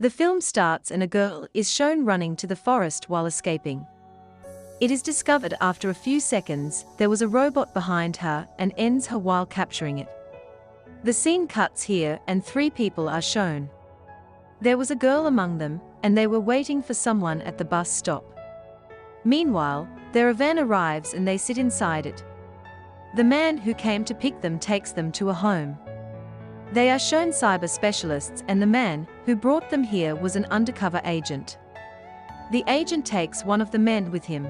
The film starts and a girl is shown running to the forest while escaping. It is discovered after a few seconds there was a robot behind her and ends her while capturing it. The scene cuts here and 3 people are shown. There was a girl among them, and they were waiting for someone at the bus stop. Meanwhile, their van arrives and they sit inside it. The man who came to pick them takes them to a home. They are shown cyber specialists, and the man who brought them here was an undercover agent. The agent takes one of the men with him.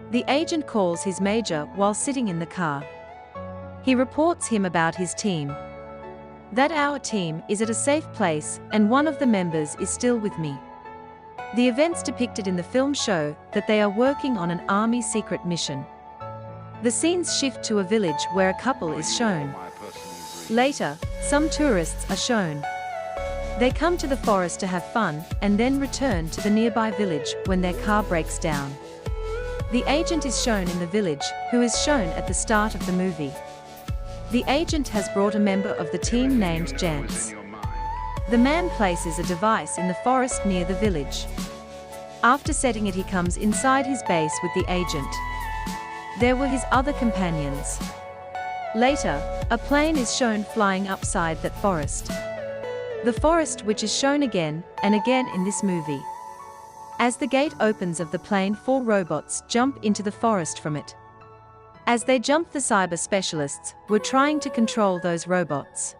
The agent calls his major while sitting in the car. He reports him about his team. That our team is at a safe place and one of the members is still with me. The events depicted in the film show that they are working on an army secret mission. The scenes shift to a village where a couple is shown. Later, some tourists are shown. They come to the forest to have fun and then return to the nearby village when their car breaks down. The agent is shown in the village, who is shown at the start of the movie. The agent has brought a member of the team named Jance. The man places a device in the forest near the village. After setting it, he comes inside his base with the agent. There were his other companions. Later, a plane is shown flying upside that forest. The forest which is shown again and again in this movie. As the gate opens of the plane, 4 robots jump into the forest from it. As they jump, the cyber specialists were trying to control those robots.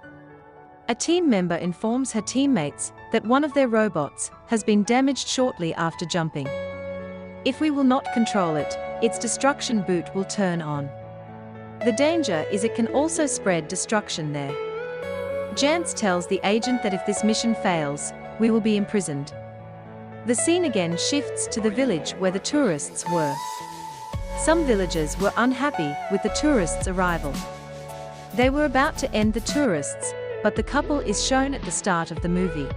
A team member informs her teammates that one of their robots has been damaged shortly after jumping. If we will not control it, its destruction boot will turn on. The danger is it can also spread destruction there. Jance tells the agent that if this mission fails, we will be imprisoned. The scene again shifts to the village where the tourists were. Some villagers were unhappy with the tourists' arrival. They were about to end the tourists, but the couple is shown at the start of the movie.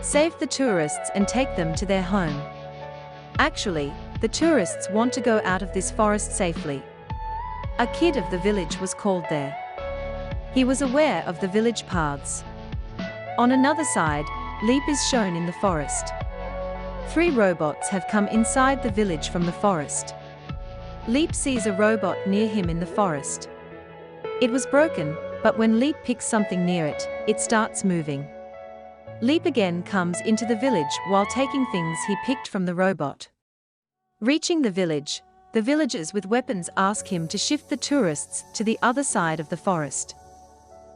Save the tourists and take them to their home. Actually, the tourists want to go out of this forest safely. A kid of the village was called there. He was aware of the village paths. On another side, Leap is shown in the forest. 3 robots have come inside the village from the forest. Leap sees a robot near him in the forest. It was broken, but when Leap picks something near it, it starts moving. Leap again comes into the village while taking things he picked from the robot. Reaching the village, the villagers with weapons ask him to shift the tourists to the other side of the forest.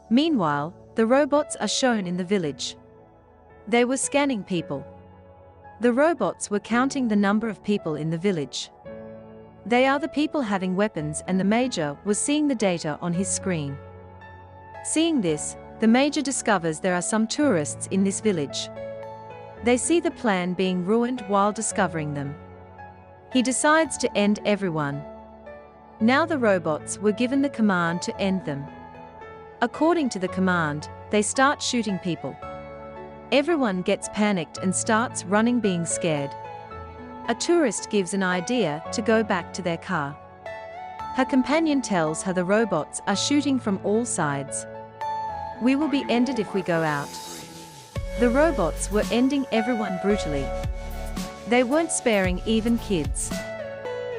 Meanwhile, the robots are shown in the village. They were scanning people. The robots were counting the number of people in the village. They are the people having weapons, and the major was seeing the data on his screen. Seeing this, the major discovers there are some tourists in this village. They see the plan being ruined while discovering them. He decides to end everyone. Now the robots were given the command to end them. According to the command, they start shooting people. Everyone gets panicked and starts running, being scared. A tourist gives an idea to go back to their car. Her companion tells her the robots are shooting from all sides. We will be ended if we go out. The robots were ending everyone brutally. They weren't sparing even kids.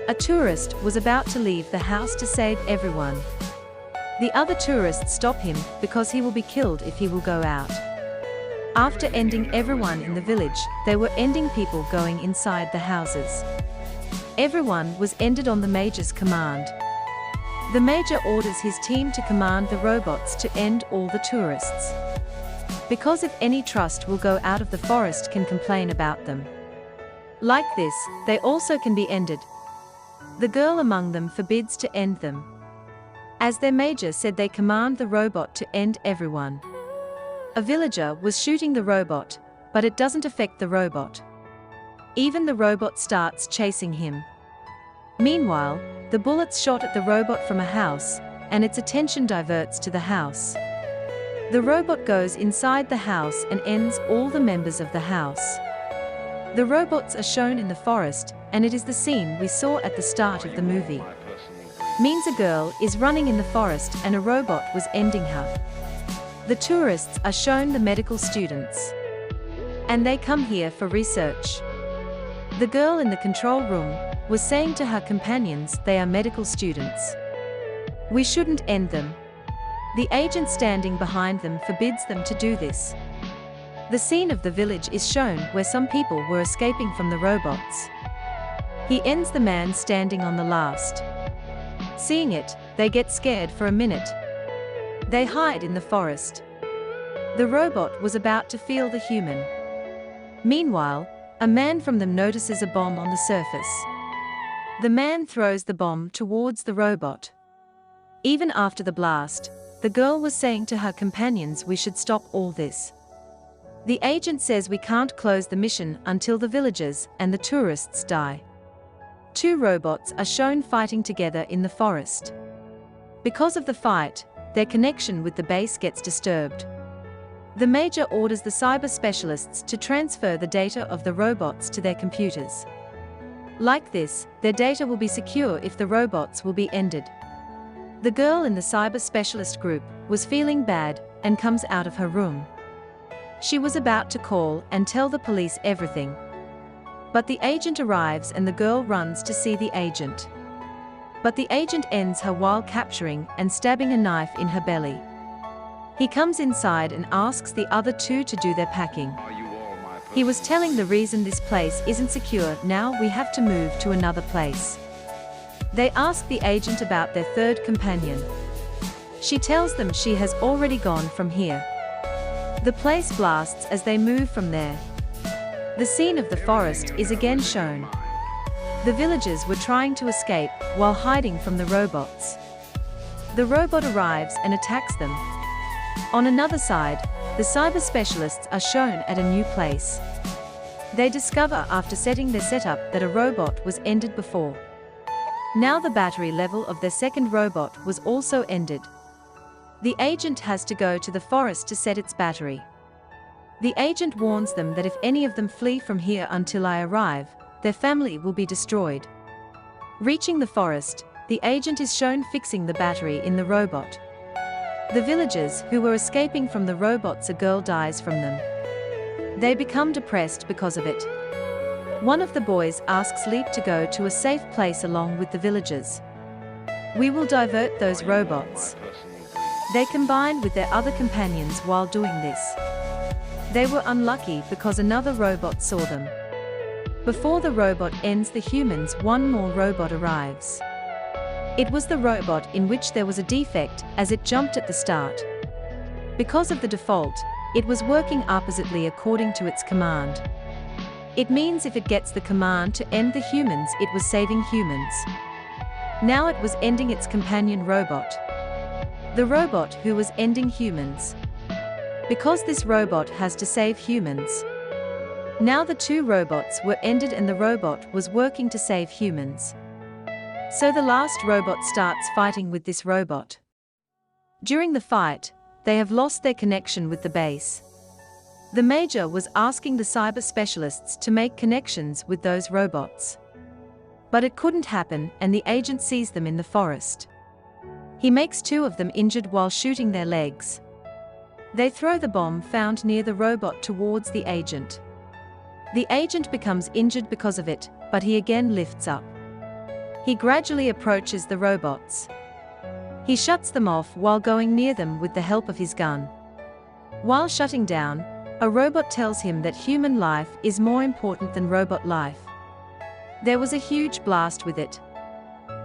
A tourist was about to leave the house to save everyone. The other tourists stop him because he will be killed if he will go out. After ending everyone in the village, they were ending people going inside the houses. Everyone was ended on the major's command. The major orders his team to command the robots to end all the tourists. Because if any trust will go out of the forest can complain about them. Like this, they also can be ended. The girl among them forbids to end them. As their major said, they command the robot to end everyone. A villager was shooting the robot, but it doesn't affect the robot. Even the robot starts chasing him. Meanwhile, the bullets shot at the robot from a house, and its attention diverts to the house. The robot goes inside the house and ends all the members of the house. The robots are shown in the forest, and it is the scene we saw at the start of the movie. Means a girl is running in the forest and a robot was ending her. The tourists are shown the medical students. And they come here for research. The girl in the control room was saying to her companions they are medical students. We shouldn't end them. The agent standing behind them forbids them to do this. The scene of the village is shown where some people were escaping from the robots. He ends the man standing on the last. Seeing it, they get scared for a minute. They hide in the forest. The robot was about to feel the human. Meanwhile, a man from them notices a bomb on the surface. The man throws the bomb towards the robot. Even after the blast, the girl was saying to her companions we should stop all this. The agent says we can't close the mission until the villagers and the tourists die. Two robots are shown fighting together in the forest. Because of the fight, their connection with the base gets disturbed. The Major orders the cyber specialists to transfer the data of the robots to their computers. Like this, their data will be secure if the robots will be ended. The girl in the cyber specialist group was feeling bad and comes out of her room. She was about to call and tell the police everything. But the agent arrives and the girl runs to see the agent. But the agent ends her while capturing and stabbing a knife in her belly. He comes inside and asks the other two to do their packing. He was telling the reason this place isn't secure, now we have to move to another place. They ask the agent about their third companion. She tells them she has already gone from here. The place blasts as they move from there. The scene of the forest is again shown. The villagers were trying to escape while hiding from the robots. The robot arrives and attacks them. On another side, the cyber specialists are shown at a new place. They discover after setting their setup that a robot was ended before. Now the battery level of their second robot was also ended. The agent has to go to the forest to set its battery. The agent warns them that if any of them flee from here until I arrive, their family will be destroyed. Reaching the forest, the agent is shown fixing the battery in the robot. The villagers who were escaping from the robots, a girl dies from them. They become depressed because of it. One of the boys asks Leap to go to a safe place along with the villagers. We will divert those robots. They combine with their other companions while doing this. They were unlucky because another robot saw them. Before the robot ends the humans, one more robot arrives. It was the robot in which there was a defect as it jumped at the start. Because of the default, it was working oppositely according to its command. It means if it gets the command to end the humans, it was saving humans. Now it was ending its companion robot. The robot who was ending humans. Because this robot has to save humans. Now the two robots were ended and the robot was working to save humans. So the last robot starts fighting with this robot. During the fight, they have lost their connection with the base. The Major was asking the cyber specialists to make connections with those robots. But it couldn't happen and the agent sees them in the forest. He makes two of them injured while shooting their legs. They throw the bomb found near the robot towards the agent. The agent becomes injured because of it, but he again lifts up. He gradually approaches the robots. He shuts them off while going near them with the help of his gun. While shutting down, a robot tells him that human life is more important than robot life. There was a huge blast with it.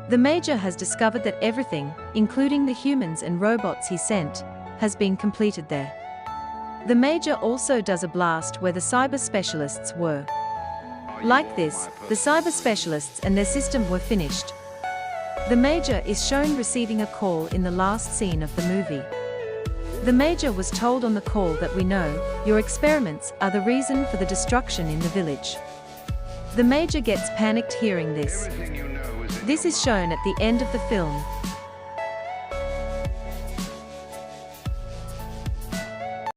The Major has discovered that everything, including the humans and robots he sent, has been completed there. The Major also does a blast where the cyber specialists were. Like this, the cyber specialists and their system were finished. The Major is shown receiving a call in the last scene of the movie. The Major was told on the call that we know, your experiments are the reason for the destruction in the village. The Major gets panicked hearing this. This is shown at the end of the film.